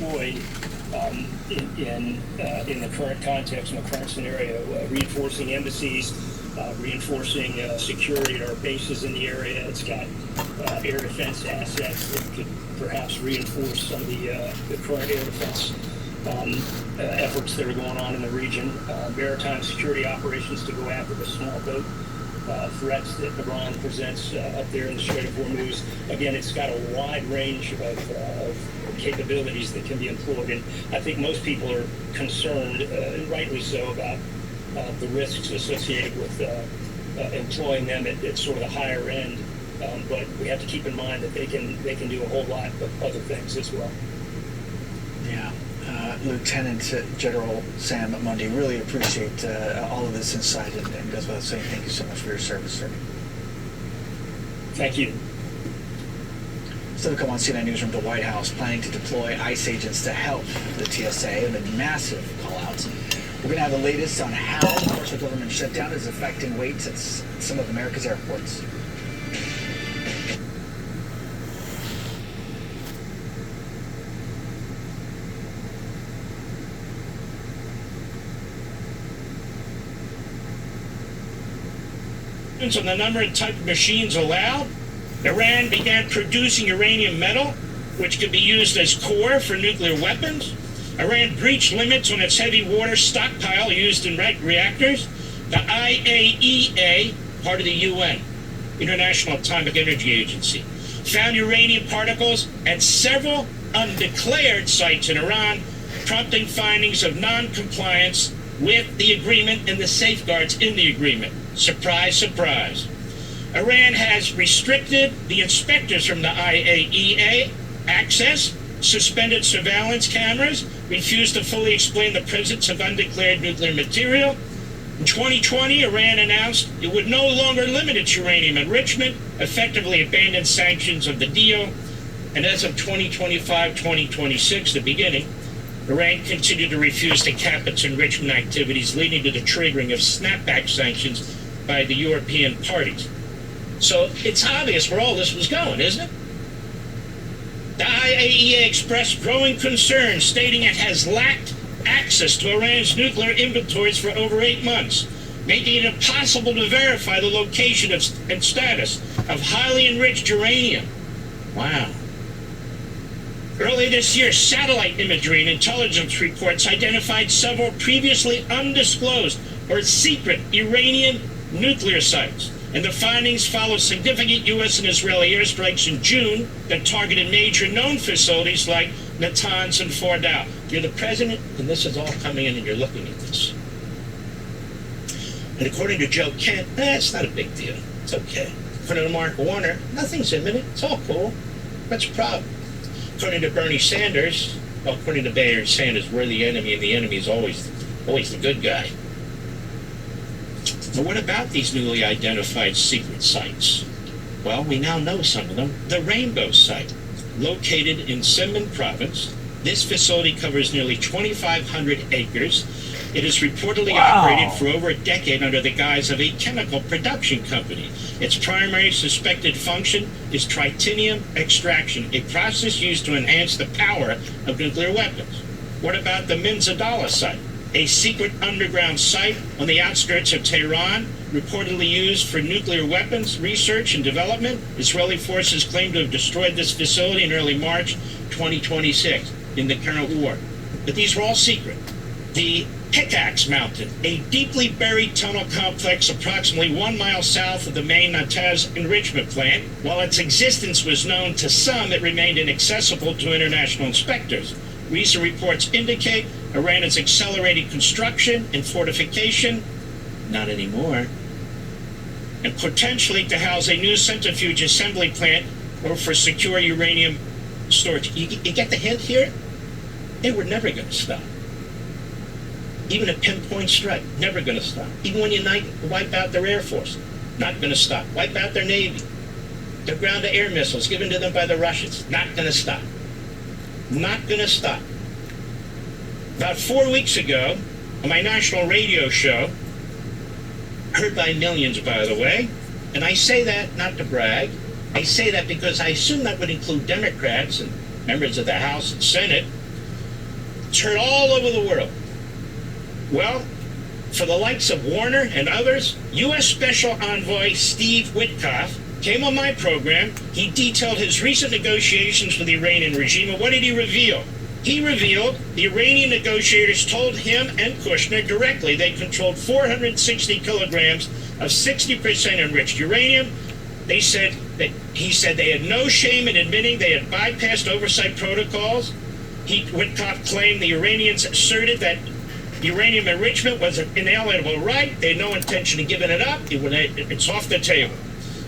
employed in the current context, in the current scenario, reinforcing embassies, reinforcing security at our bases in the area. It's got air defense assets that could perhaps reinforce some of the current air defense efforts that are going on in the region. Maritime security operations to go after the small boat threats that Iran presents up there in the Strait of Hormuz. Again, it's got a wide range of capabilities that can be employed, and I think most people are concerned, and rightly so, about the risks associated with employing them at sort of the higher end. But we have to keep in mind that they can do a whole lot of other things as well. Yeah. Lieutenant General Sam Mundy, really appreciate all of this insight, and goes without saying, thank you so much for your service, sir. Thank you. Still to come on CNN Newsroom, the White House planning to deploy ICE agents to help the TSA amid massive call-outs. We're going to have the latest on how the partial government shutdown is affecting waits at some of America's airports. On the number and type of machines allowed, Iran began producing uranium metal, which could be used as core for nuclear weapons. Iran breached limits on its heavy water stockpile used in reactors. The IAEA, part of the UN, International Atomic Energy Agency, found uranium particles at several undeclared sites in Iran, prompting findings of non-compliance with the agreement and the safeguards in the agreement. Surprise, surprise. Iran has restricted the inspectors from the IAEA access, suspended surveillance cameras, refused to fully explain the presence of undeclared nuclear material. In 2020, Iran announced it would no longer limit its uranium enrichment, effectively abandoned sanctions of the deal. And as of 2025-2026, the beginning, Iran continued to refuse to cap its enrichment activities, leading to the triggering of snapback sanctions by the European parties. So it's obvious where all this was going, isn't it? The IAEA expressed growing concern, stating it has lacked access to Iran's nuclear inventories for over 8 months, making it impossible to verify the location and status of highly enriched uranium. Wow. Early this year, satellite imagery and intelligence reports identified several previously undisclosed or secret Iranian nuclear sites, and the findings follow significant U.S. and Israeli airstrikes in June that targeted major known facilities like Natanz and Fordow. You're the president, and this is all coming in, and you're looking at this. And according to Joe Kent, it's not a big deal. It's okay. According to Mark Warner, nothing's imminent. It's all cool. What's the problem? According to Bernie Sanders, well, according to Bernie Sanders, we're the enemy, and the enemy is always the good guy. But what about these newly identified secret sites? Well, we now know some of them. The Rainbow Site, located in Semnan Province. This facility covers nearly 2,500 acres. It is reportedly operated for over a decade under the guise of a chemical production company. Its primary suspected function is tritinium extraction, a process used to enhance the power of nuclear weapons. What about the Minzadala site, a secret underground site on the outskirts of Tehran, reportedly used for nuclear weapons research and development? Israeli forces claim to have destroyed this facility in early March 2026 in the current war. But these were all secret. The Pickaxe Mountain, a deeply buried tunnel complex approximately 1 mile south of the main Natanz enrichment plant. While its existence was known to some, it remained inaccessible to international inspectors. Recent reports indicate Iran is accelerating construction and fortification, not anymore, and potentially to house a new centrifuge assembly plant or for secure uranium storage. You get the hint here? They were never going to stop. Even a pinpoint strike, never going to stop. Even when you wipe out their Air Force, not going to stop. Wipe out their Navy. Their ground-to-air missiles given to them by the Russians, not going to stop. Not going to stop. About 4 weeks ago, on my national radio show, heard by millions, by the way, and I say that not to brag, I say that because I assume that would include Democrats and members of the House and Senate, It's heard all over the world. Well, for the likes of Warner and others, U.S. Special Envoy Steve Witkoff came on my program. He detailed his recent negotiations with the Iranian regime. And what did he reveal? He revealed the Iranian negotiators told him and Kushner directly they controlled 460 kilograms of 60% enriched uranium. He said they had no shame in admitting they had bypassed oversight protocols. Witkoff claimed the Iranians asserted that uranium enrichment was an inalienable right. They had no intention of giving it up. It's off the table.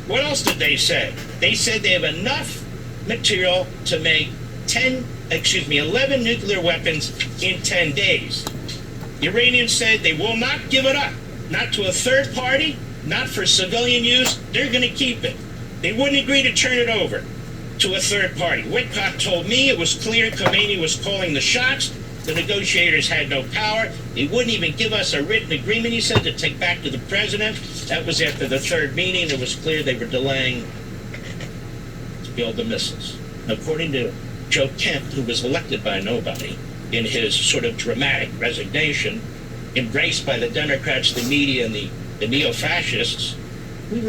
What else did they say? They said they have enough material to make 11 nuclear weapons in 10 days. The Iranians said they will not give it up, not to a third party, not for civilian use. They're going to keep it. They wouldn't agree to turn it over to a third party. Witkoff told me it was clear Khomeini was calling the shots. The negotiators had no power. They wouldn't even give us a written agreement, he said, to take back to the president. That was after the third meeting. It was clear they were delaying to build the missiles. According to Joe Kent, who was elected by nobody in his sort of dramatic resignation, embraced by the Democrats, the media, and the neo-fascists, they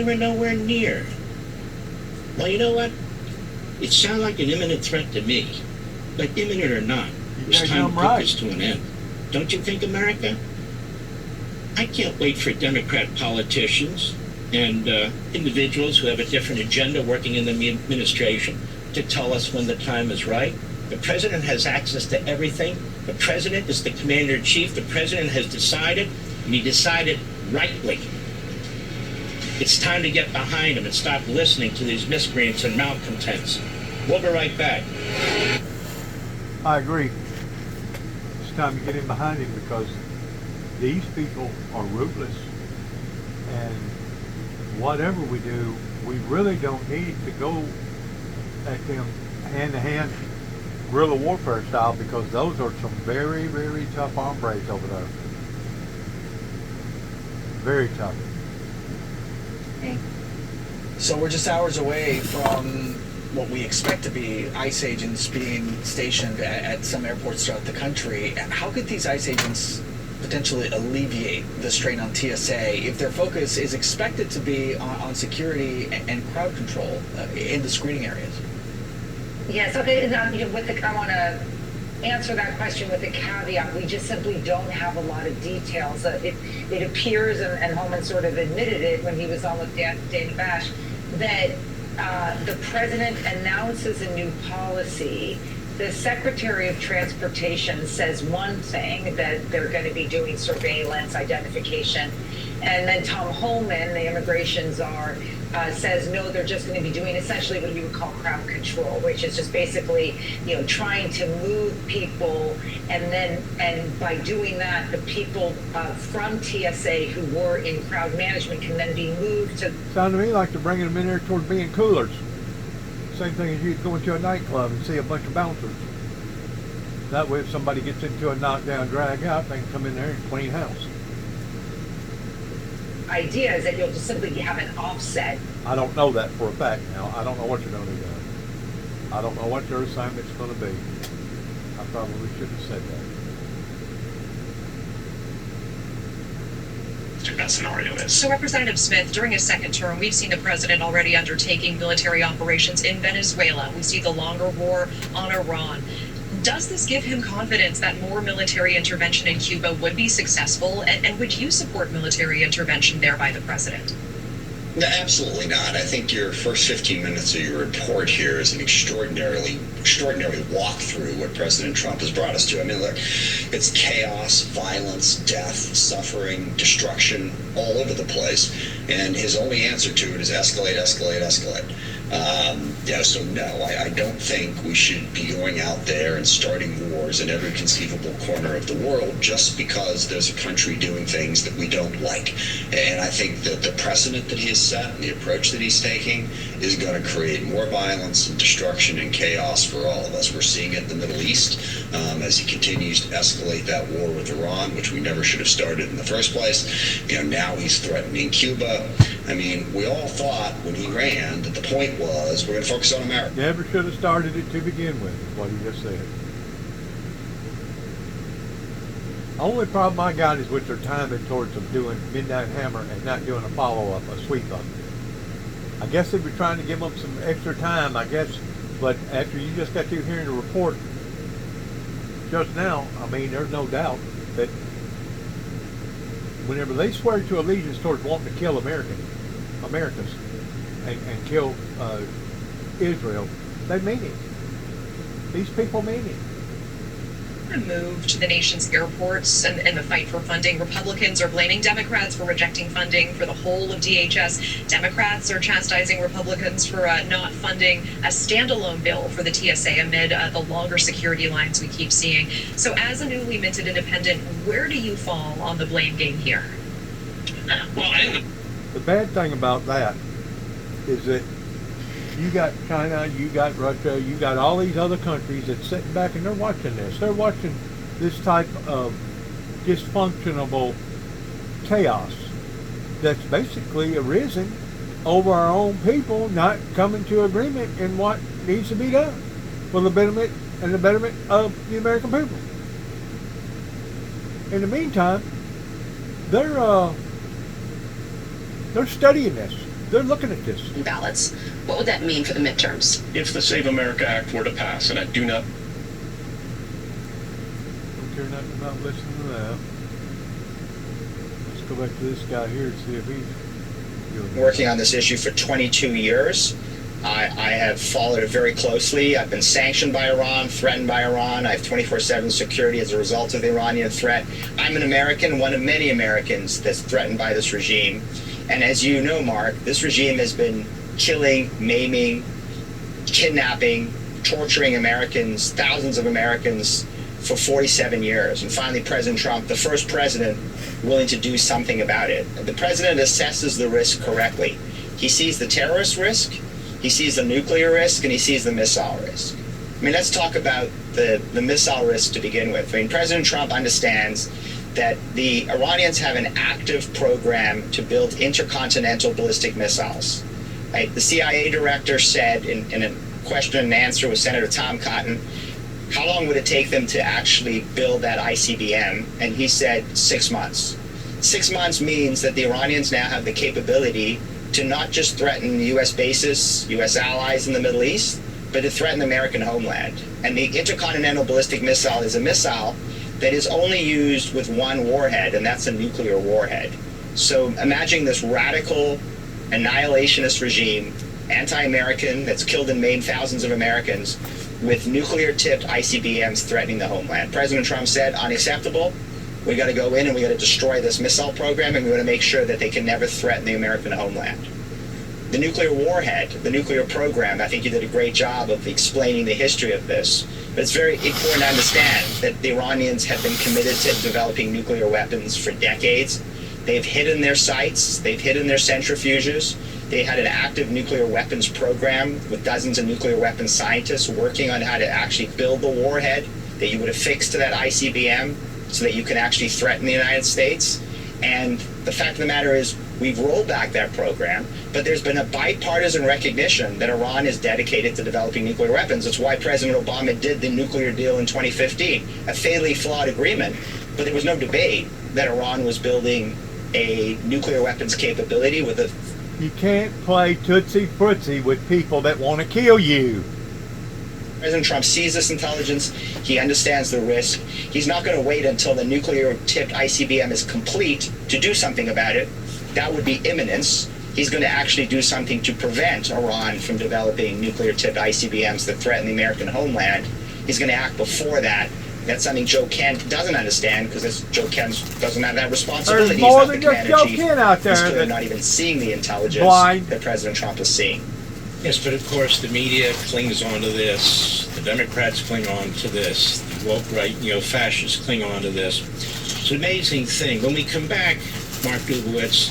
were nowhere near. Well, you know what? It sounded like an imminent threat to me. But imminent or not, it's time to put this to an end. Don't you think, America? I can't wait for Democrat politicians and individuals who have a different agenda working in the administration to tell us when the time is right. The president has access to everything. The president is the commander-in-chief. The president has decided, and he decided rightly. It's time to get behind him and stop listening to these miscreants and malcontents. We'll be right back. I agree. It's time to get in behind him because these people are ruthless. And whatever we do, we really don't need to go at them hand-to-hand guerrilla warfare style because those are some very, very tough hombres over there. Very tough. So we're just hours away from what we expect to be ICE agents being stationed at some airports throughout the country. How could these ICE agents potentially alleviate the strain on TSA if their focus is expected to be on security and crowd control in the screening areas? Yes, okay, I want to answer that question with a caveat. We just simply don't have a lot of details. It appears, and Holman sort of admitted it when he was on with Dana Bash, that the president announces a new policy. The Secretary of Transportation says one thing, that they're going to be doing surveillance, identification, and then Tom Holman, the immigration czar, says no, they're just going to be doing essentially what you would call crowd control, which is just basically, trying to move people, and by doing that, the people from TSA who were in crowd management can then be moved to. Sounds to me like they're bringing them in there towards being coolers. Same thing as you go into a nightclub and see a bunch of bouncers. That way, if somebody gets into a knockdown, drag out, they can come in there and clean house. Idea is that you'll just simply have an offset. I don't know that for a fact now. I don't know what you're going to do. I don't know what their assignment's going to be. I probably shouldn't have said that. That scenario is. So, Representative Smith, during his second term, we've seen the president already undertaking military operations in Venezuela. We see the longer war on Iran. Does this give him confidence that more military intervention in Cuba would be successful? And would you support military intervention there by the president? No, absolutely not. I think your first 15 minutes of your report here is an extraordinary walkthrough what President Trump has brought us to. I mean, look, it's chaos, violence, death, suffering, destruction all over the place. And his only answer to it is escalate, escalate, escalate. So no, I don't think we should be going out there and starting wars in every conceivable corner of the world just because there's a country doing things that we don't like. And I think that the precedent that he has set and the approach that he's taking is going to create more violence and destruction and chaos for all of us. We're seeing it in the Middle East as he continues to escalate that war with Iran, which we never should have started in the first place. Now he's threatening Cuba. I mean, we all thought when he ran that the point was we're going to focus on America. Never should have started it to begin with, is what he just said. Only problem I got is with their timing towards them doing Midnight Hammer and not doing a follow-up, a sweep up. I guess they were trying to give them some extra time, I guess, but after you just got through hearing the report just now, I mean, there's no doubt that whenever they swear to allegiance towards wanting to kill Americans and kill Israel, they mean it. These people mean it. Move to the nation's airports and the fight for funding. Republicans are blaming Democrats for rejecting funding for the whole of DHS. Democrats are chastising Republicans for not funding a standalone bill for the TSA amid the longer security lines we keep seeing. So as a newly minted independent, where do you fall on the blame game here? Well, The bad thing about that is that you got China, you got Russia, you got all these other countries that's sitting back and they're watching this. They're watching this type of dysfunctional chaos that's basically arisen over our own people not coming to agreement in what needs to be done for the betterment and the betterment of the American people. In the meantime, they're studying this. They're looking at this. Ballots. What would that mean for the midterms? If the Save America Act were to pass, and I do not Don't care nothing about listening to that. Let's go back to this guy here and see if he's doing Working on this issue for 22 years. I have followed it very closely. I've been sanctioned by Iran, threatened by Iran. I have 24/7 security as a result of the Iranian threat. I'm an American, one of many Americans that's threatened by this regime. And as you know, Mark, this regime has been killing, maiming, kidnapping, torturing Americans, thousands of Americans for 47 years. And finally, President Trump, the first president willing to do something about it. The president assesses the risk correctly. He sees the terrorist risk, he sees the nuclear risk, and he sees the missile risk. I mean, let's talk about the missile risk to begin with. I mean, President Trump understands that the Iranians have an active program to build intercontinental ballistic missiles. Right? The CIA director said in a question and answer with Senator Tom Cotton, how long would it take them to actually build that ICBM? And he said 6 months. 6 months means that the Iranians now have the capability to not just threaten U.S. bases, U.S. allies in the Middle East, but to threaten the American homeland. And the intercontinental ballistic missile is a missile that is only used with one warhead, and that's a nuclear warhead. So imagine this radical annihilationist regime, anti-American, that's killed and maimed thousands of Americans, with nuclear-tipped ICBMs threatening the homeland. President Trump said, unacceptable. We got to go in and we got to destroy this missile program, and we got to make sure that they can never threaten the American homeland. The nuclear warhead, the nuclear program, I think you did a great job of explaining the history of this. But it's very important to understand that the Iranians have been committed to developing nuclear weapons for decades. They've hidden their sites, they've hidden their centrifuges. They had an active nuclear weapons program with dozens of nuclear weapons scientists working on how to actually build the warhead that you would affix to that ICBM so that you can actually threaten the United States. And the fact of the matter is, we've rolled back that program, but there's been a bipartisan recognition that Iran is dedicated to developing nuclear weapons. That's why President Obama did the nuclear deal in 2015, a fatally flawed agreement, but there was no debate that Iran was building a nuclear weapons capability with a... You can't play Tootsie Fruitsy with people that want to kill you. President Trump sees this intelligence. He understands the risk. He's not going to wait until the nuclear-tipped ICBM is complete to do something about it. That would be imminence. He's going to actually do something to prevent Iran from developing nuclear-tipped ICBMs that threaten the American homeland. He's going to act before that. That's something Joe Kent doesn't understand, because Joe Kent doesn't have that responsibility. There's more He's than not the just Joe commander-in-chief. Kent out there. He's clearly not even seeing the intelligence blind. that President Trump is seeing. Yes, but of course the media clings on to this. The Democrats cling on to this. The woke right, fascists cling on to this. It's an amazing thing. When we come back, Mark Dubowitz,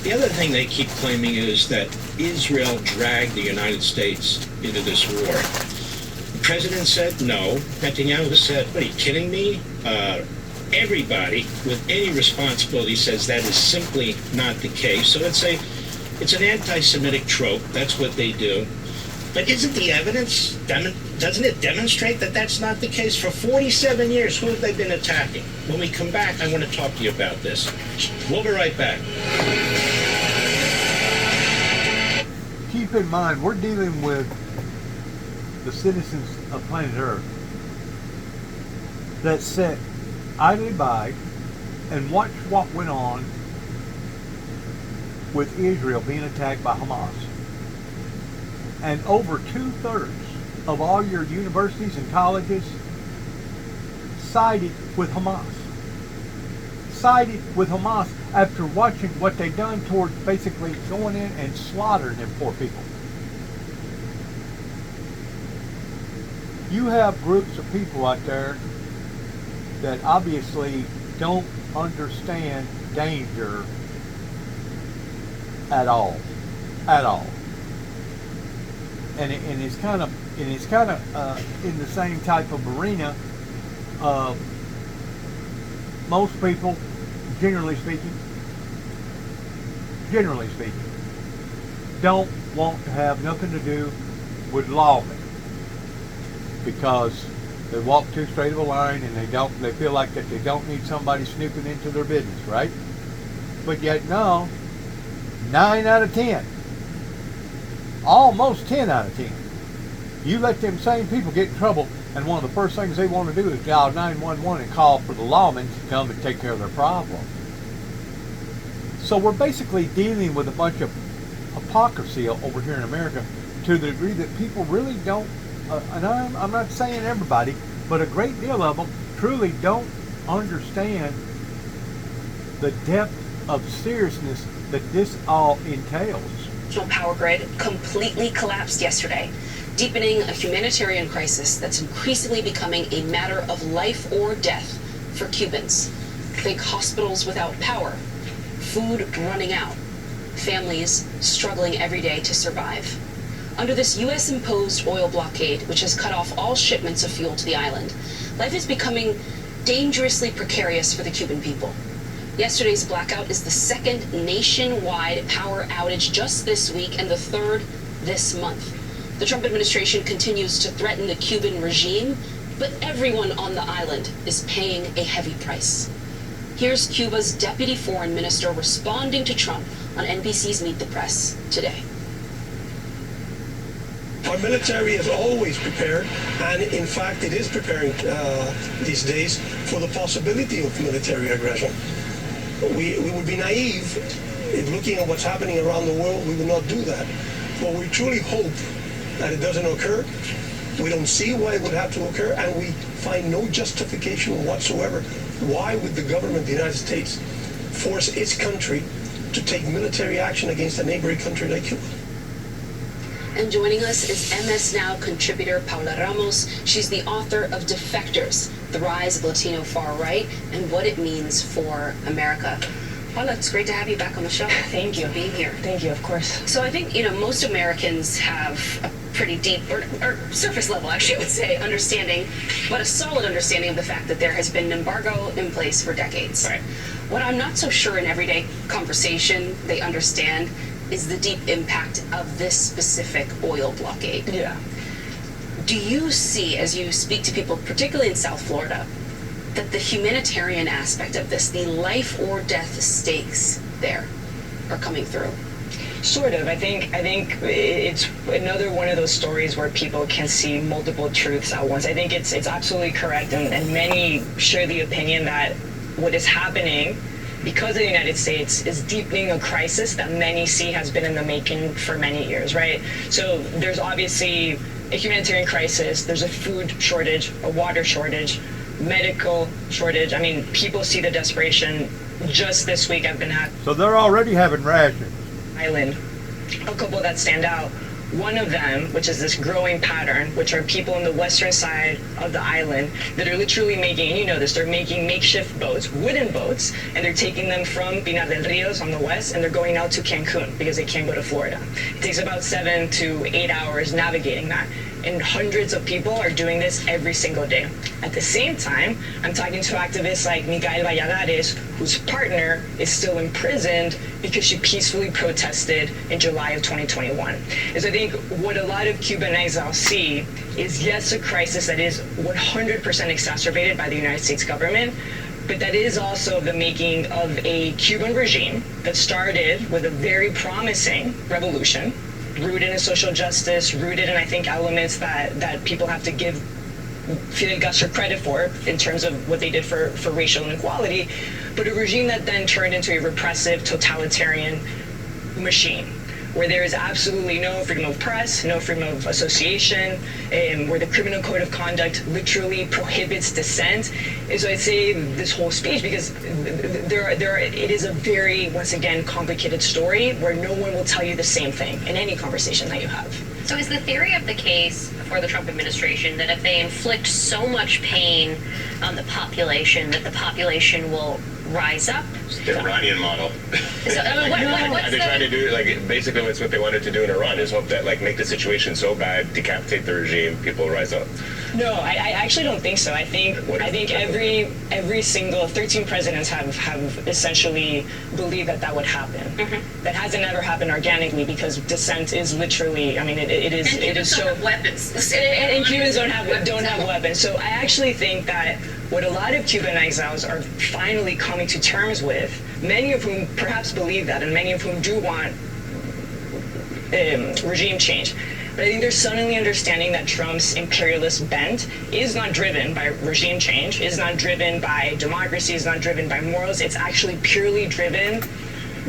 the other thing they keep claiming is that Israel dragged the United States into this war. The president said no. Netanyahu said, what, are you kidding me? Everybody with any responsibility says that is simply not the case. So it's an anti-Semitic trope. That's what they do. But isn't the evidence doesn't it demonstrate that that's not the case? For 47 years, who have they been attacking? When we come back, I want to talk to you about this. We'll be right back. Keep in mind, we're dealing with the citizens of planet Earth that sat idly by and watched what went on with Israel being attacked by Hamas. And over 2/3 of all your universities and colleges sided with Hamas. Sided with Hamas after watching what they've done towards basically going in and slaughtering them poor people. You have groups of people out there that obviously don't understand danger at all. And it's kind of in the same type of arena. Most people, generally speaking, don't want to have nothing to do with lawmen because they walk too straight of a line and they feel like that they don't need somebody snooping into their business, right? But yet no, 9 out of 10, almost 10 out of 10, you let them same people get in trouble and one of the first things they want to do is dial 911 and call for the lawmen to come and take care of their problem. So we're basically dealing with a bunch of hypocrisy over here in America to the degree that people really don't, and I'm not saying everybody, but a great deal of them truly don't understand the depth of seriousness that this all entails. National power grid completely collapsed yesterday, deepening a humanitarian crisis that's increasingly becoming a matter of life or death for Cubans. Think hospitals without power, food running out, families struggling every day to survive. Under this U.S.-imposed oil blockade, which has cut off all shipments of fuel to the island, life is becoming dangerously precarious for the Cuban people. Yesterday's blackout is the second nationwide power outage just this week and the third this month. The Trump administration continues to threaten the Cuban regime, but everyone on the island is paying a heavy price. Here's Cuba's deputy foreign minister responding to Trump on NBC's Meet the Press today. Our military is always prepared, and in fact it is preparing these days for the possibility of military aggression. We would be naive if looking at what's happening around the world, we would not do that. But we truly hope that it doesn't occur. We don't see why it would have to occur, and we find no justification whatsoever. Why would the government of the United States force its country to take military action against a neighboring country like Cuba? And joining us is MS Now contributor Paula Ramos. She's the author of Defectors, The Rise of Latino Far Right and What It Means for America. Paula, it's great to have you back on the show. Thank you. For being here. Thank you, of course. So I think, most Americans have a pretty deep, or surface level, actually, I would say, understanding, but a solid understanding of the fact that there has been an embargo in place for decades. Right. What I'm not so sure in everyday conversation they understand is the deep impact of this specific oil blockade. Yeah. Do you see, as you speak to people, particularly in South Florida, that the humanitarian aspect of this, the life or death stakes there, are coming through? Sort of. I think it's another one of those stories where people can see multiple truths at once. I think it's absolutely correct, and many share the opinion that what is happening because of the United States is deepening a crisis that many see has been in the making for many years, right? So there's obviously a humanitarian crisis, there's a food shortage, a water shortage, medical shortage. I mean, people see the desperation. Just this week I've been at So they're already having rations. island, a couple that stand out. One of them, which is this growing pattern, which are people on the western side of the island that are literally making, and you know this, they're making makeshift boats, wooden boats, and they're taking them from Pinar del Rios on the west, and they're going out to Cancun because they can't go to Florida. It takes about 7 to 8 hours navigating that. And hundreds of people are doing this every single day. At the same time, I'm talking to activists like Miguel Valladares, whose partner is still imprisoned because she peacefully protested in July of 2021. And so I think what a lot of Cuban exiles see is, yes, a crisis that is 100% exacerbated by the United States government, but that is also the making of a Cuban regime that started with a very promising revolution, rooted in social justice, rooted in, I think, elements that people have to give Fidel Castro credit for in terms of what they did for racial inequality, but a regime that then turned into a repressive, totalitarian machine, where there is absolutely no freedom of press, no freedom of association, where the criminal code of conduct literally prohibits dissent. And so I'd say this whole speech, because it is a very, once again, complicated story where no one will tell you the same thing in any conversation that you have. So is the theory of the case for the Trump administration that if they inflict so much pain on the population, that the population will rise up? The Iranian model. So, what's they're trying to do, like, basically what's what they wanted to do in Iran is hope that, like, make the situation so bad, decapitate the regime, people rise up. No, I actually don't think so. I think every single 13 presidents have essentially believed that would happen. Mm-hmm. That hasn't ever happened organically because dissent is literally, I mean, it is so. Don't have weapons. And Cubans don't have weapons. So I actually think that what a lot of Cuban exiles are finally coming to terms with, many of whom perhaps believe that, and many of whom do want regime change. But I think they're suddenly understanding that Trump's imperialist bent is not driven by regime change, is not driven by democracy, is not driven by morals. It's actually purely driven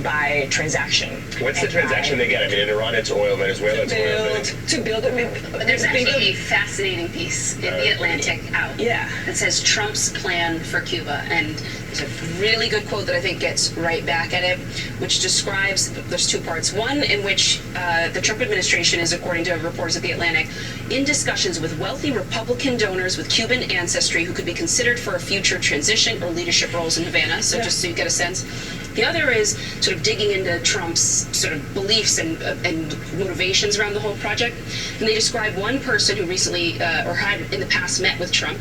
by transaction. What's the transaction they get? I mean, in Iran it's oil, Venezuela it's oil. To build it. But there's actually a fascinating piece in The Atlantic out that says Trump's plan for Cuba. And there's a really good quote that I think gets right back at it, which describes, there's two parts. One in which the Trump administration is, according to reports of The Atlantic, in discussions with wealthy Republican donors with Cuban ancestry who could be considered for a future transition or leadership roles in Havana. So just so you get a sense. The other is sort of digging into Trump's sort of beliefs and motivations around the whole project. And they describe one person who recently, or had in the past met with Trump,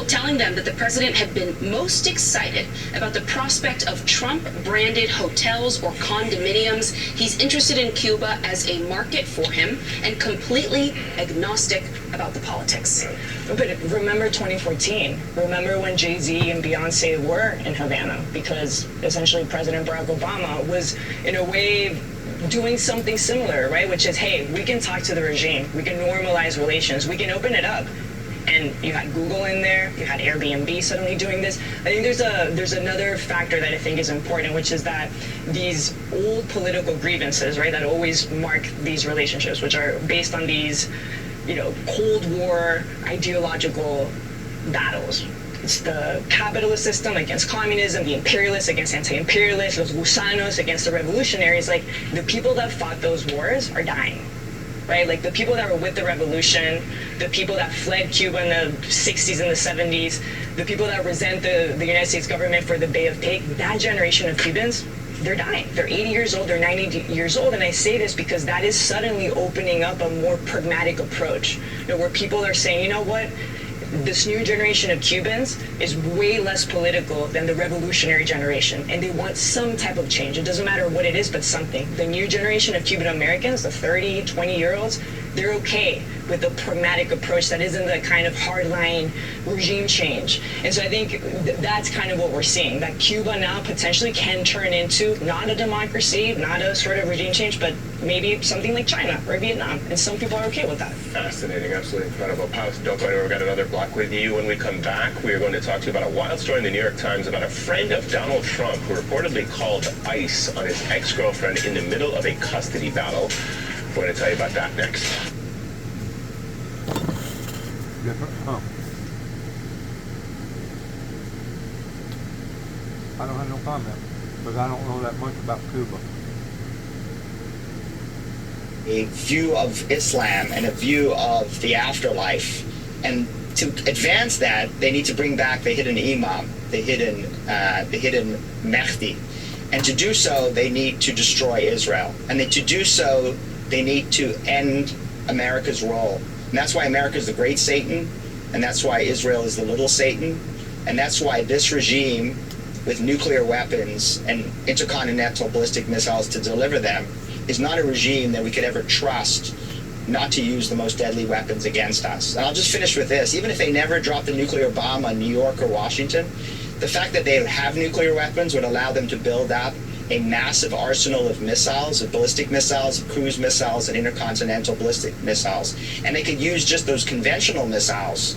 telling them that the president had been most excited about the prospect of Trump-branded hotels or condominiums. He's interested in Cuba as a market for him and completely agnostic about the politics. But remember 2014. Remember when Jay-Z and Beyonce were in Havana, because essentially President Barack Obama was, in a way, doing something similar, right? Which is, hey, we can talk to the regime. We can normalize relations. We can open it up. And you had Google in there, you had Airbnb suddenly doing this. I think there's another factor that I think is important, which is that these old political grievances, right, that always mark these relationships, which are based on these, Cold War ideological battles. It's the capitalist system against communism, the imperialists against anti-imperialists, los gusanos against the revolutionaries. Like, the people that fought those wars are dying. Right? Like, the people that were with the revolution, the people that fled Cuba in the 60s and the 70s, the people that resent the United States government for the Bay of Pigs, that generation of Cubans, they're dying. They're 80 years old, they're 90 years old. And I say this because that is suddenly opening up a more pragmatic approach, where people are saying, you know what? This new generation of Cubans is way less political than the revolutionary generation, and they want some type of change. It doesn't matter what it is, but something. The new generation of Cuban Americans, the 30, 20-year-olds, they're okay with a pragmatic approach that isn't the kind of hardline regime change. And so I think that's kind of what we're seeing, that Cuba now potentially can turn into not a democracy, not a sort of regime change, but maybe something like China or Vietnam. And some people are okay with that. Fascinating, absolutely incredible. Don't go anywhere, we've got another block with you. When we come back, we are going to talk to you about a wild story in the New York Times about a friend of Donald Trump who reportedly called ICE on his ex-girlfriend in the middle of a custody battle. We're going to tell you about that next. Different, huh? I don't have no comment, because I don't know that much about Cuba. A view of Islam and a view of the afterlife. And to advance that, they need to bring back the hidden imam, the hidden Mahdi. And to do so, they need to destroy Israel. And to do so, they need to end America's role And that's why America is the great Satan, and that's why Israel is the little Satan, and that's why this regime with nuclear weapons and intercontinental ballistic missiles to deliver them is not a regime that we could ever trust not to use the most deadly weapons against us. And I'll just finish with this. Even if they never drop the nuclear bomb on New York or Washington, the fact that they have nuclear weapons would allow them to build up a massive arsenal of missiles, of ballistic missiles, of cruise missiles, and intercontinental ballistic missiles. And they could use just those conventional missiles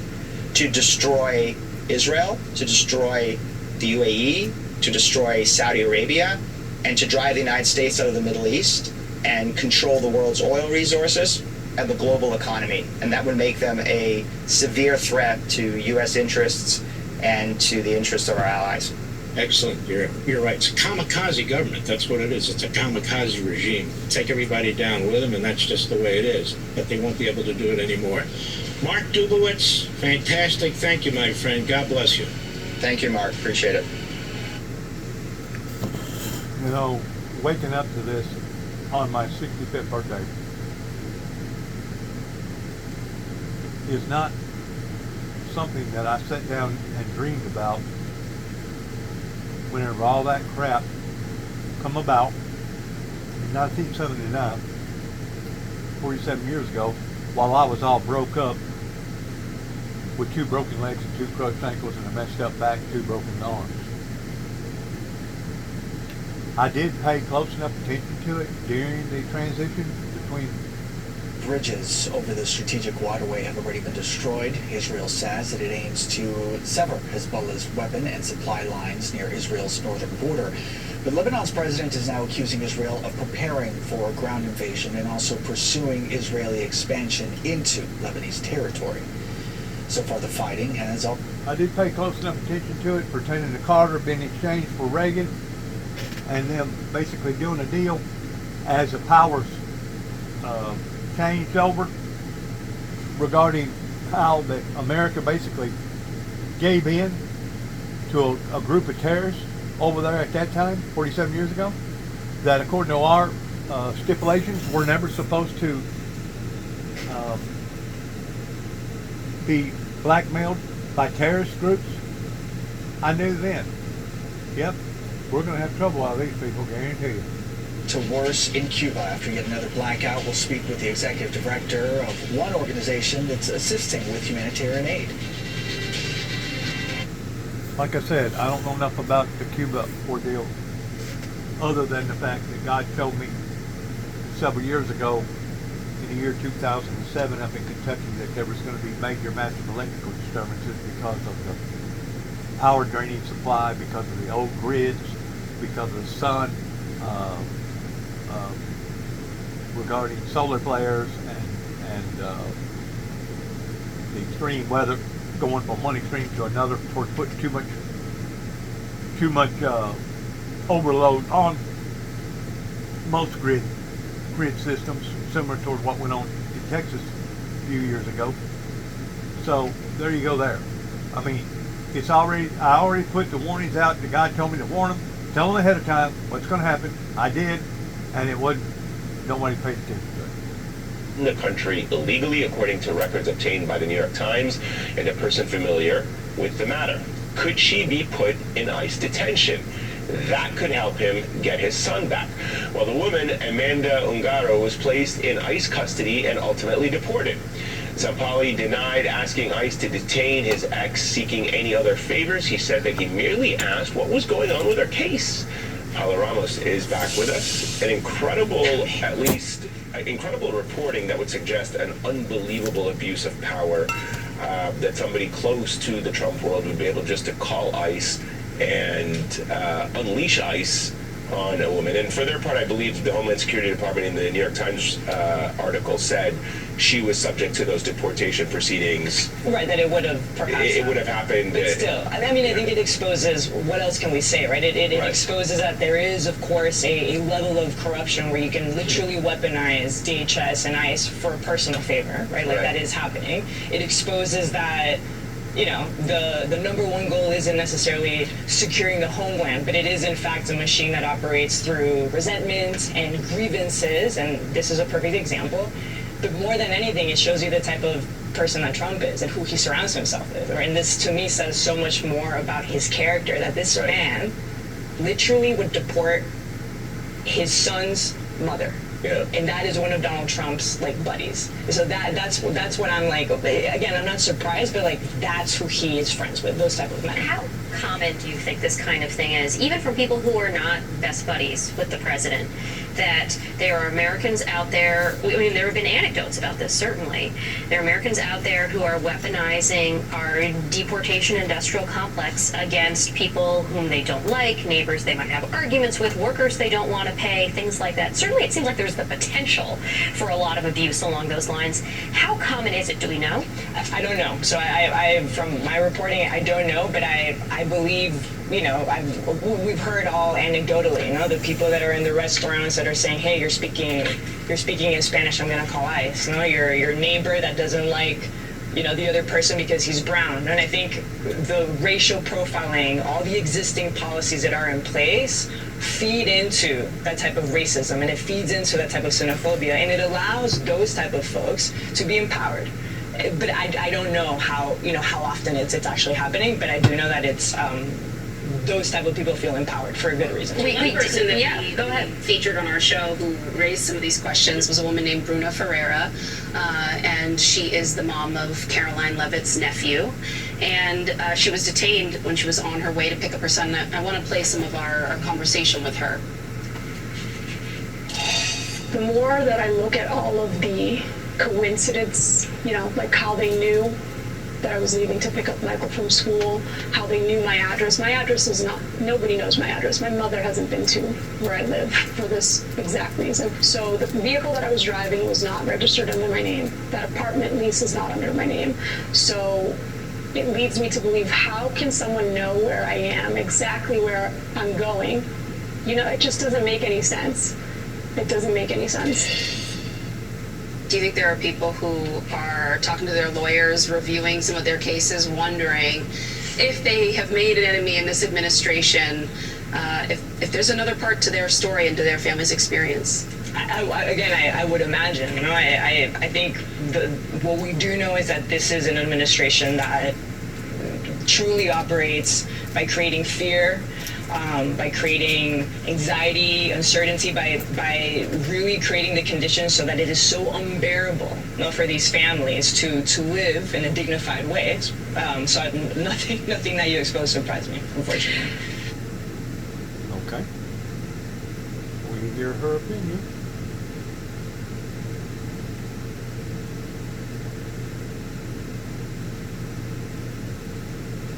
to destroy Israel, to destroy the UAE, to destroy Saudi Arabia, and to drive the United States out of the Middle East and control the world's oil resources and the global economy. And that would make them a severe threat to U.S. interests and to the interests of our allies. Excellent. You're right. It's a kamikaze government. That's what it is. It's a kamikaze regime. Take everybody down with them, and that's just the way it is. But they won't be able to do it anymore. Mark Dubowitz, fantastic. Thank you, my friend. God bless you. Thank you, Mark. Appreciate it. You know, waking up to this on my 65th birthday is not something that I sat down and dreamed about whenever all that crap come about in 1979, 47 years ago, while I was all broke up with 2 broken legs and 2 crushed ankles and a messed up back and 2 broken arms. I did pay close enough attention to it during the transition between. Bridges over the strategic waterway have already been destroyed. Israel says that it aims to sever Hezbollah's weapon and supply lines near Israel's northern border. But Lebanon's president is now accusing Israel of preparing for a ground invasion and also pursuing Israeli expansion into Lebanese territory. So far, the fighting has up. I did pay close enough attention to it pertaining to Carter being exchanged for Reagan and them basically doing a deal as the powers changed over regarding how that America basically gave in to a group of terrorists over there at that time, 47 years ago, that according to our stipulations were never supposed to be blackmailed by terrorist groups. I knew then, yep, we're going to have trouble out of these people, guarantee you. To worse in Cuba after yet another blackout. We'll speak with the executive director of one organization that's assisting with humanitarian aid. Like I said, I don't know enough about the Cuba ordeal other than the fact that God showed me several years ago in the year 2007 up in Kentucky that there was going to be major massive electrical disturbances because of the power draining supply, because of the old grids, because of the sun, regarding solar flares and the extreme weather going from one extreme to another towards putting too much overload on most grid systems, similar to what went on in Texas a few years ago. So there you go there. I mean, I already put the warnings out. The guy told me to warn them, tell them ahead of time what's going to happen. I did, and it wasn't. Nobody paid attention to it. In the country illegally, according to records obtained by the New York Times and a person familiar with the matter. Could she be put in ICE detention? That could help him get his son back. Well, the woman, Amanda Ungaro, was placed in ICE custody and ultimately deported. Zampali denied asking ICE to detain his ex, seeking any other favors. He said that he merely asked what was going on with her case. Paula Ramos is back with us. An incredible reporting that would suggest an unbelievable abuse of power, that somebody close to the Trump world would be able just to call ICE and unleash ICE on a woman. And for their part, I believe the Homeland Security Department in the New York Times article said she was subject to those deportation proceedings. Right, that it would have perhaps it would have happened. But still, I mean, I think it exposes, what else can we say, right? It Right. exposes that there is, of course, a level of corruption where you can literally weaponize DHS and ICE for a personal favor, right? Like that is happening. It exposes that, you know, the number one goal isn't necessarily securing the homeland, but it is in fact a machine that operates through resentment and grievances, and this is a perfect example. but more than anything, it shows you the type of person that Trump is and who he surrounds himself with. Right? And this, to me, says so much more about his character, that this man literally would deport his son's mother. Yeah. And that is one of Donald Trump's like buddies. So that's what I'm like. Again, I'm not surprised, but like that's who he is friends with. Those type of men. How common do you think this kind of thing is, even from people who are not best buddies with the president? That there are Americans out there, I mean, there have been anecdotes about this, certainly. There are Americans out there who are weaponizing our deportation industrial complex against people whom they don't like, neighbors they might have arguments with, workers they don't want to pay, things like that. Certainly, it seems like there's the potential for a lot of abuse along those lines. How common is it? Do we know? I don't know. So I from my reporting, I don't know, but I believe, you know, we've heard all anecdotally, you know, the people that are in the restaurants that are saying, hey, you're speaking in Spanish, I'm gonna call ICE. You know, your neighbor that doesn't like, you know, the other person because he's brown. And I think the racial profiling, all the existing policies that are in place feed into that type of racism, and it feeds into that type of xenophobia, and it allows those type of folks to be empowered. But I don't know how often it's actually happening, but I do know that it's those type of people feel empowered for a good reason. One person that we featured on our show who raised some of these questions was a woman named Bruna Ferreira, and she is the mom of Caroline Levitt's nephew. And she was detained when she was on her way to pick up her son. I want to play some of our conversation with her. The more that I look at all of the coincidence, you know, like how they knew that I was leaving to pick up Michael from school, how they knew my address. My address is not, nobody knows my address. My mother hasn't been to where I live for this exact reason. So the vehicle that I was driving was not registered under my name. That apartment lease is not under my name. So it leads me to believe, how can someone know where I am, exactly where I'm going? You know, it just doesn't make any sense. It doesn't make any sense. Do you think there are people who are talking to their lawyers, reviewing some of their cases, wondering if they have made an enemy in this administration, if there's another part to their story and to their family's experience? I would imagine. You know, I think what we do know is that this is an administration that truly operates by creating fear, by creating anxiety, uncertainty, by really creating the conditions so that it is so unbearable, you know, for these families to live in a dignified way. So nothing that you expose surprised me, unfortunately. Okay. We can hear her opinion.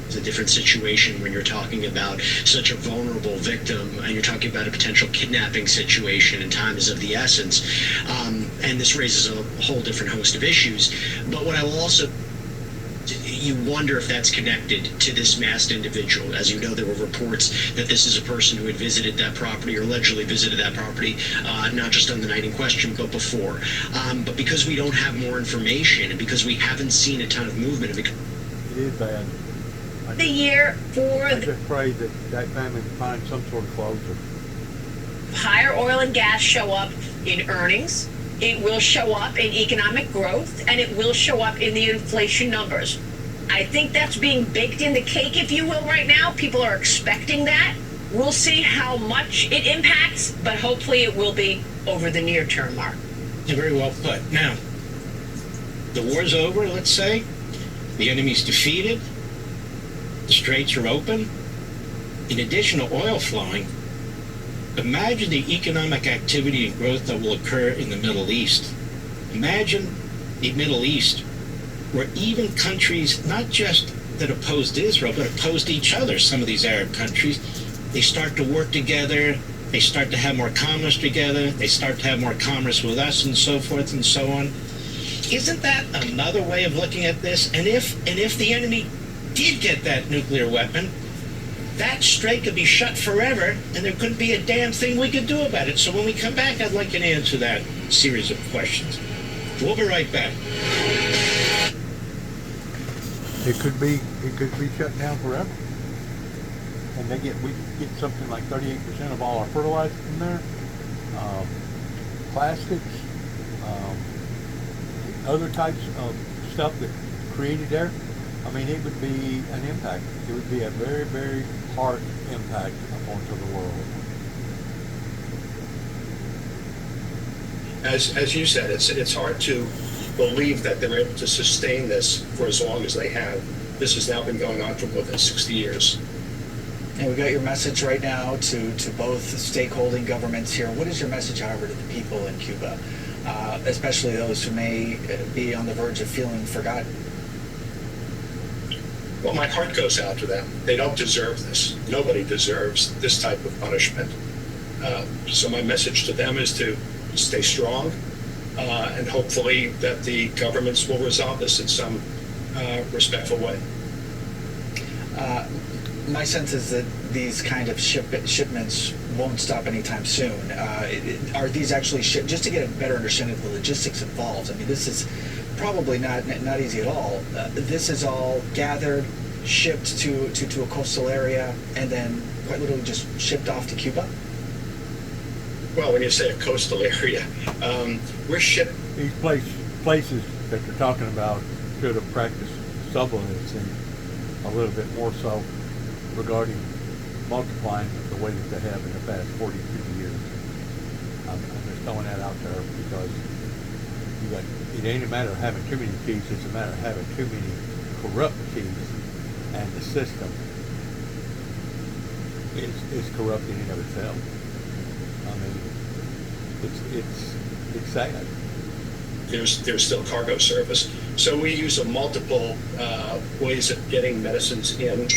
It's a different situation when you're talking about such a vulnerable victim and you're talking about a potential kidnapping situation, and time is of the essence. And this raises a whole different host of issues. But what I will also, you wonder if that's connected to this masked individual. As you know, there were reports that this is a person who had visited that property or allegedly visited that property, not just on the night in question, but before. But because we don't have more information and because we haven't seen a ton of movement, it is bad. The year for I just pray that that family can find some sort of closure. higher oil and gas show up in earnings, it will show up in economic growth, and it will show up in the inflation numbers. I think that's being baked in the cake, if you will, right now. People are expecting that. We'll see how much it impacts, but hopefully it will be over the near term, Mark. Very well put. Now, the war's over, let's say. The enemy's defeated. The straits are open. In addition to oil flowing, imagine the economic activity and growth that will occur in the Middle East. Imagine the Middle East, where even countries, not just that opposed Israel, but opposed each other, some of these Arab countries, they start to work together, they start to have more commerce together, they start to have more commerce with us, and so forth and so on. Isn't that another way of looking at this? And if the enemy did get that nuclear weapon, that strait could be shut forever, and there couldn't be a damn thing we could do about it. So when we come back, I'd like an answer to that series of questions. We'll be right back. It could be shut down forever. And we get something like 38% of all our fertilizer from there. Plastics, other types of stuff that created there, I mean, it would be an impact. It would be a very, very hard impact onto the world. As you said, it's hard to believe that they're able to sustain this for as long as they have. This has now been going on for more than 60 years. And we got your message right now to both stakeholding governments here. What is your message, however, to the people in Cuba, especially those who may be on the verge of feeling forgotten? Well, my heart goes out to them. They don't deserve this. Nobody deserves this type of punishment. So my message to them is to stay strong, and hopefully that the governments will resolve this in some respectful way. My sense is that these kind of shipments won't stop anytime soon. Are these actually shipped? Just to get a better understanding of the logistics involved, I mean, this is probably not easy at all. This is all gathered, shipped to a coastal area, and then quite literally just shipped off to Cuba? Well, when you say a coastal area, we're shipped. These places that you're talking about should have practiced sublimation a little bit more so regarding multiplying the way that they have in the past 40, 50 years. I'm just throwing that out there because it ain't a matter of having too many keys, it's a matter of having too many corrupt keys, and the system is corrupting in of itself. I mean, it's sad. There's still cargo service. So we use multiple ways of getting medicines in.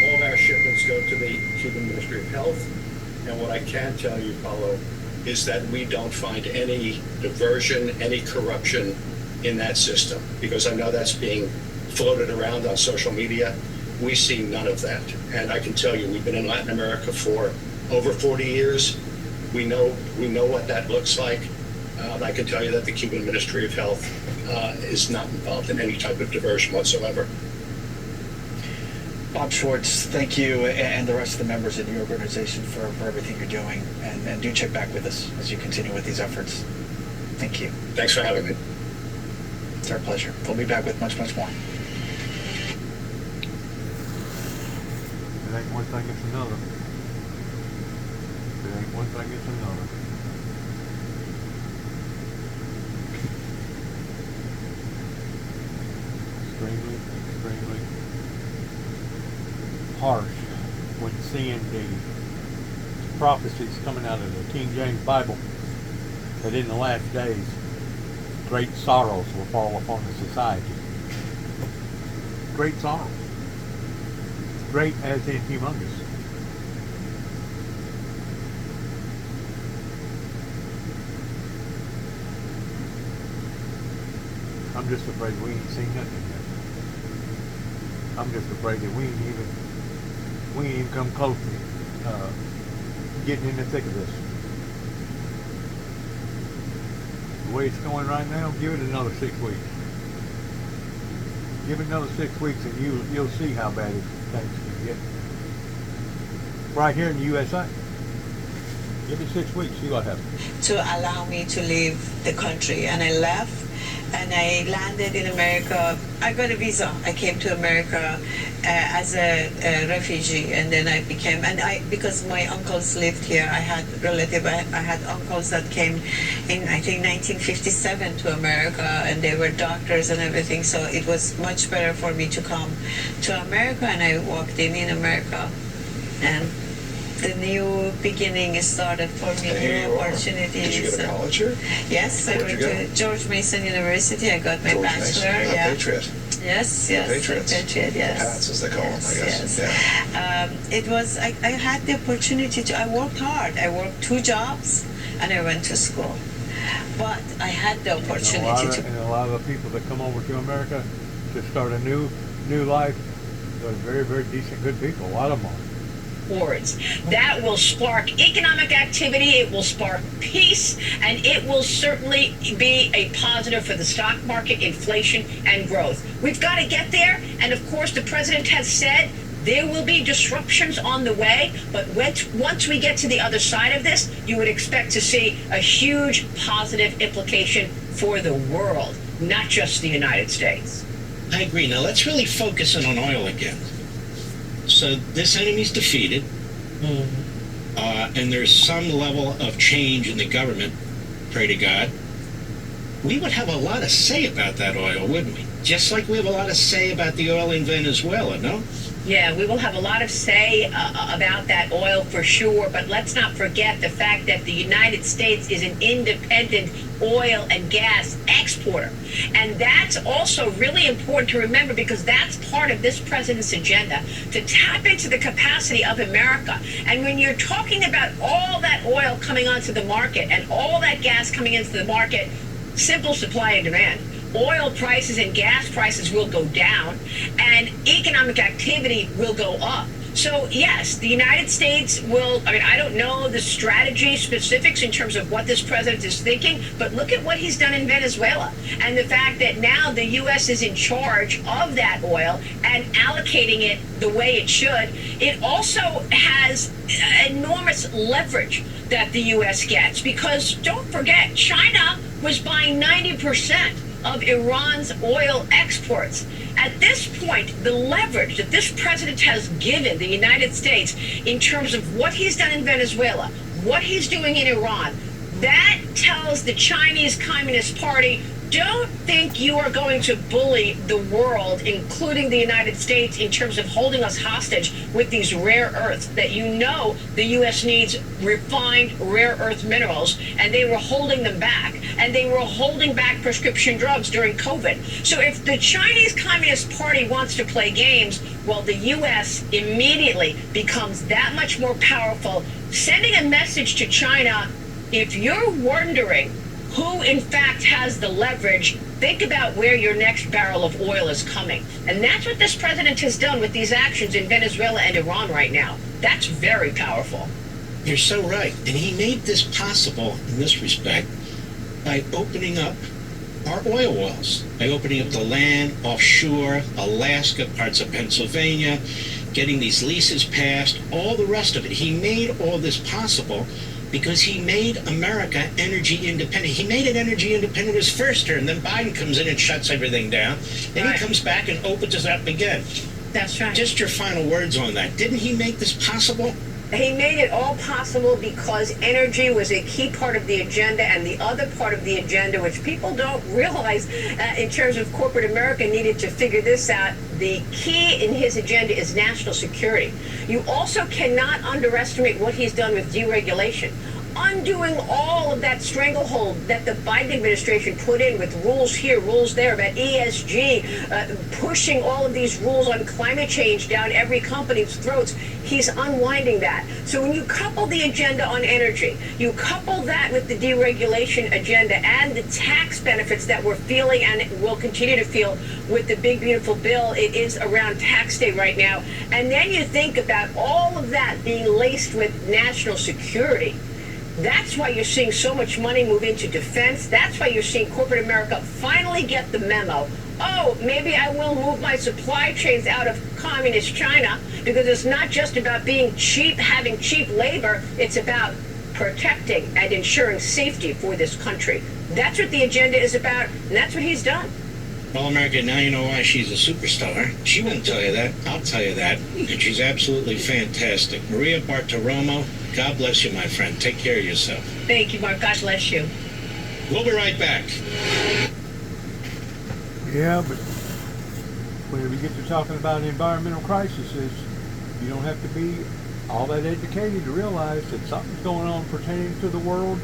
All of our shipments go to the Cuban Ministry of Health. And what I can tell you, Paulo, is that we don't find any diversion, any corruption in that system. Because I know that's being floated around on social media. We see none of that. And I can tell you, we've been in Latin America for over 40 years. We know what that looks like. I can tell you that the Cuban Ministry of Health is not involved in any type of diversion whatsoever. Bob Schwartz, thank you, and the rest of the members of your organization for everything you're doing. And do check back with us as you continue with these efforts. Thank you. Thanks for having me. It's our pleasure. We'll be back with much, much more. It ain't one thing, it's another. It ain't one thing, it's another. Extremely harsh when seeing the prophecies coming out of the King James Bible that in the last days great sorrows will fall upon the society. Great sorrows. Great as in humongous. I'm just afraid we ain't seen nothing yet. I'm just afraid that we ain't even come close to getting in the thick of this. The way it's going right now, give it another 6 weeks. Give it another 6 weeks and you'll see how bad things can get. Right here in the USA. Give it 6 weeks, see what happens. To allow me to leave the country, and I left. And I landed in America. I got a visa. I came to America as a refugee, and then I became, because my uncles lived here, I had I had uncles that came in, I think, 1957 to America, and they were doctors and everything, so it was much better for me to come to America, and I walked in America, and the new beginning started for me, new opportunities. Did you go to college here? Yes, I went to George Mason University. I got my bachelor. Yeah. Patriot. Yes, Patriots. Patriot, yes. The Pats, as they call them, I guess. Yes. Yeah. It was, I had the opportunity to, I worked hard. I worked 2 jobs, and I went to school. But I had the opportunity to. And a lot of the people that come over to America to start a new life, they're very, very decent, good people. A lot of them are. Words. That will spark economic activity, it will spark peace, and it will certainly be a positive for the stock market, inflation, and growth. We've got to get there, and of course the president has said there will be disruptions on the way, but once we get to the other side of this, you would expect to see a huge positive implication for the world. not just the United States. I agree. Now let's really focus in on oil again. So this enemy's defeated, and there's some level of change in the government, pray to God. We would have a lot to say about that oil, wouldn't we? Just like we have a lot to say about the oil in Venezuela, no? Yeah, we will have a lot of say about that oil for sure, but let's not forget the fact that the United States is an independent oil and gas exporter. And that's also really important to remember, because that's part of this president's agenda, to tap into the capacity of America. And when you're talking about all that oil coming onto the market and all that gas coming into the market, simple supply and demand. Oil prices and gas prices will go down, and economic activity will go up. So yes, the United States will, I don't know the strategy specifics in terms of what this president is thinking, but look at what he's done in Venezuela. And the fact that now the U.S. is in charge of that oil and allocating it the way it should, it also has enormous leverage that the U.S. gets, because don't forget, China was buying 90% of Iran's oil exports. At this point, the leverage that this president has given the United States in terms of what he's done in Venezuela, what he's doing in Iran, that tells the Chinese Communist Party, don't think you are going to bully the world, including the United States, in terms of holding us hostage with these rare earths that you know the U.S. needs refined rare earth minerals, and they were holding them back. And they were holding back prescription drugs during COVID. So if the Chinese Communist Party wants to play games, well, the U.S. immediately becomes that much more powerful, sending a message to China, if you're wondering who in fact has the leverage, think about where your next barrel of oil is coming. And that's what this president has done with these actions in Venezuela and Iran right now. That's very powerful. You're so right. And he made this possible in this respect by opening up our oil wells, by opening up the land offshore, Alaska, parts of Pennsylvania, getting these leases passed, all the rest of it. He made all this possible because he made America energy independent. He made it energy independent his first term. Then Biden comes in and shuts everything down. Then he comes back and opens us up again. That's right. Just your final words on that. Didn't he make this possible? He made it all possible because energy was a key part of the agenda, and the other part of the agenda, which people don't realize in terms of corporate America needed to figure this out, the key in his agenda is national security. You also cannot underestimate what he's done with deregulation. Undoing all of that stranglehold that the Biden administration put in with rules here, rules there about ESG, pushing all of these rules on climate change down every company's throats. He's unwinding that. So when you couple the agenda on energy, you couple that with the deregulation agenda and the tax benefits that we're feeling and will continue to feel with the big, beautiful bill. It is around tax day right now. And then you think about all of that being laced with national security. That's why you're seeing so much money move into defense. That's why you're seeing corporate America finally get the memo. Oh, maybe I will move my supply chains out of communist China, because it's not just about being cheap, having cheap labor. It's about protecting and ensuring safety for this country. That's what the agenda is about, and that's what he's done. Well, America, now you know why she's a superstar. She won't tell you that. I'll tell you that. And she's absolutely fantastic. Maria Bartiromo, God bless you, my friend. Take care of yourself. Thank you, Mark. God bless you. We'll be right back. Yeah, but whenever you get to talking about environmental crises, you don't have to be all that educated to realize that something's going on pertaining to the world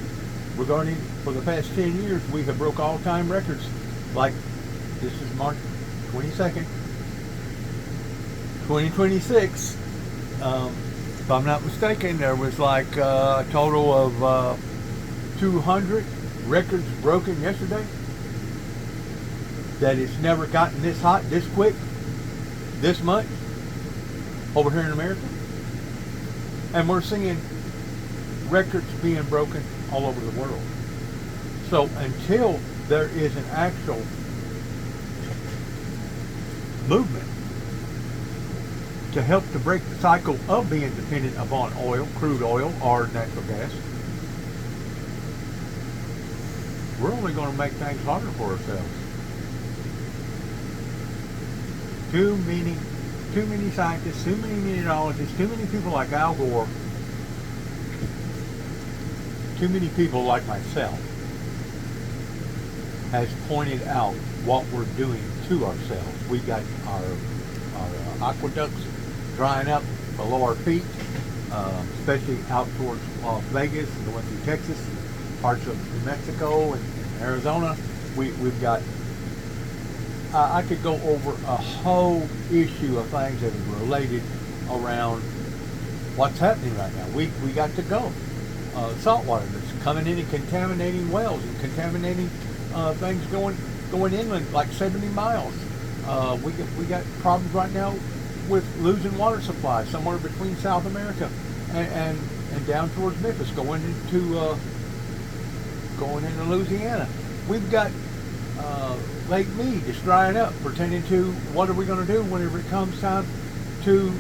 regarding, for the past 10 years, we have broke all-time records. Like, this is March 22nd, 2026. If I'm not mistaken, there was like a total of 200 records broken yesterday. That it's never gotten this hot, this quick, this much over here in America. And we're seeing records being broken all over the world. So until there is an actual movement to help to break the cycle of being dependent upon oil, crude oil, or natural gas, we're only going to make things harder for ourselves. Too many scientists, too many meteorologists, too many people like Al Gore, too many people like myself has pointed out what we're doing to ourselves. We got our aqueducts drying up below our feet, especially out towards Las Vegas and going through Texas, parts of New Mexico and Arizona. We've got, I could go over a whole issue of things that are related around what's happening right now. We got to go. Saltwater that's coming in and contaminating wells and contaminating things going inland like 70 miles. We got problems right now with losing water supply somewhere between South America and down towards Memphis, going into Louisiana. We've got Lake Mead just drying up, pertaining to what are we going to do whenever it comes time to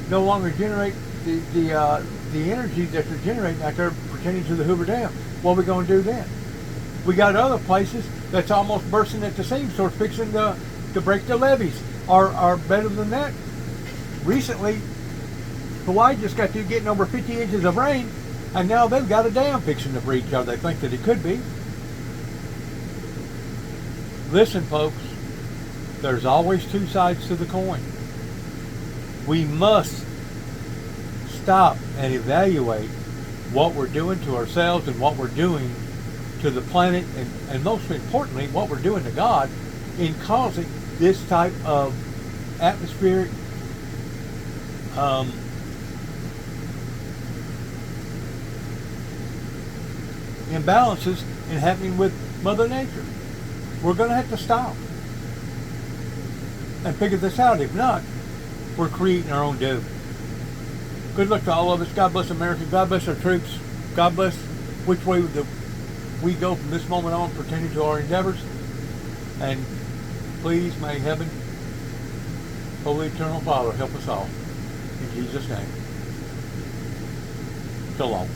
no longer generate the energy that they're generating out there pertaining to the Hoover Dam. What are we going to do then? We got other places that's almost bursting at the seams, so we're fixing to break the levees. Or better than that, recently Hawaii just got through getting over 50 inches of rain, and now they've got a dam fixing to breach, or they think that it could be. Listen, folks, there's always two sides to the coin. We must stop and evaluate what we're doing to ourselves and what we're doing to the planet, and most importantly, what we're doing to God in causing this type of atmospheric imbalances and happening with Mother Nature. We're going to have to stop and figure this out. If not, we're creating our own doom. Good luck to all of us. God bless America. God bless our troops. God bless which way we go from this moment on pertaining to our endeavors. And please, may heaven, Holy Eternal Father, help us all. In Jesus' name. Shalom.